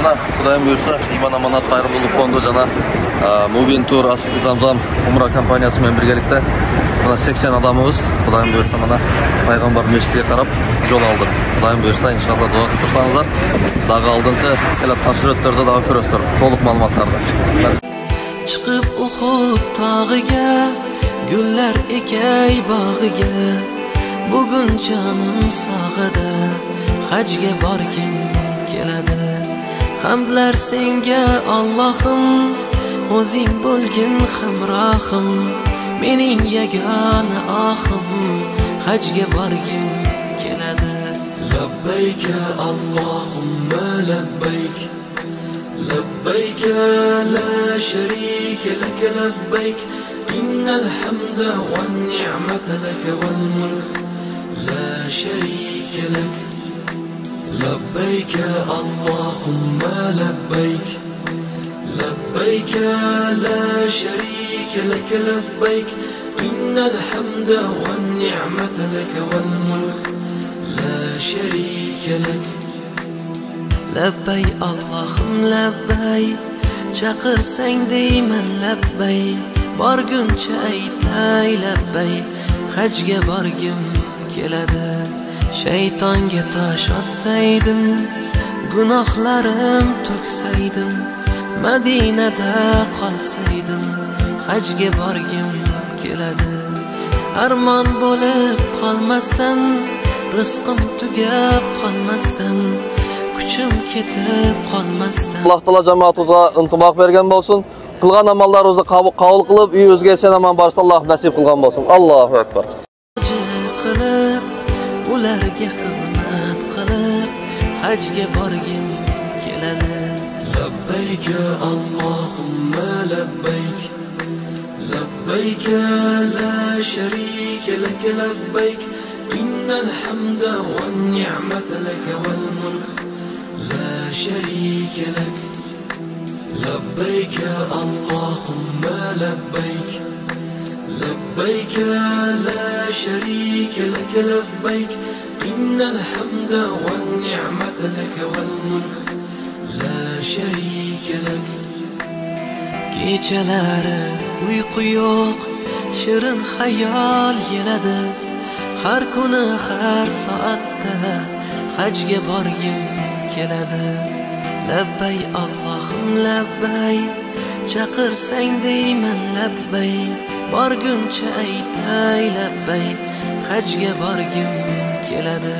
Mına Kudayım buyursa İman Amanat Kayrımlılık Fondu jana Moving Tour Asıkı Zamzam Umra kompaniyası men birgelikte mına 80 adamımız Kudayım buyursa mına Paygambar meştiye qarab yol aldık. Kudayım buyursa inşallah dua qilib tursanızlar. Dagı aldığınca kelatkan suretlerde daha köröstür. To'liq ma'lumotlarda. Chiqib Uhud tog'iga, gullar ekay bog'iga. Bugun jonim sog'ida, hajga borgim keladi. Hamdlar senga Allohim, o'zing bo'lgin hamrohim. Mening yagona ohim, hajga borgim keladi. Labbayk Allohumma labbayk. لبيك لا شريك لك لبيك إن الحمد والنعمة لك والملك لا شريك لك لبيك اللهم لبيك لبيك لا شريك لك لبيك إن الحمد والنعمة لك والملك لا شريك لك Labbay Allohim labbay, chaqirsang deyman labbay, borguncha aytay labbay, hajga borgim keladi. Shaytonga tosh otsaydim, gunohlarim to'ksaydim, Madinada qolsaydim, hajga borgim keladi. Armon bo'lib qolmasdan, rizqim tugab qolmasdan, Allah Taala cemaatimize intimak bergen bolsun. Kılgan amallarınızı kabul kılıp iyi özge esen aman barışta Allah nasip kılgan bolsun. Allahu Ekber. Ularga xizmat qilib, hajga borgim keladi. Labbayk Allohumma labbayk. Labbayk la sharika lak labbayk. Innal hamda wan ni'mata lak wal mulk لا شريك لك لبيك اللهم لبيك لبيك لا شريك لك لبيك إن الحمد والنعمة لك والملك لا شريك لك Kechalari uyqu yo'q, shirin xayol keladi. Har kuni har soatda hajga borgim keladi. Labbay Allohim labbay, chaqirsang deyman labbay, borguncha aytay labbay, hajga borgim keladi.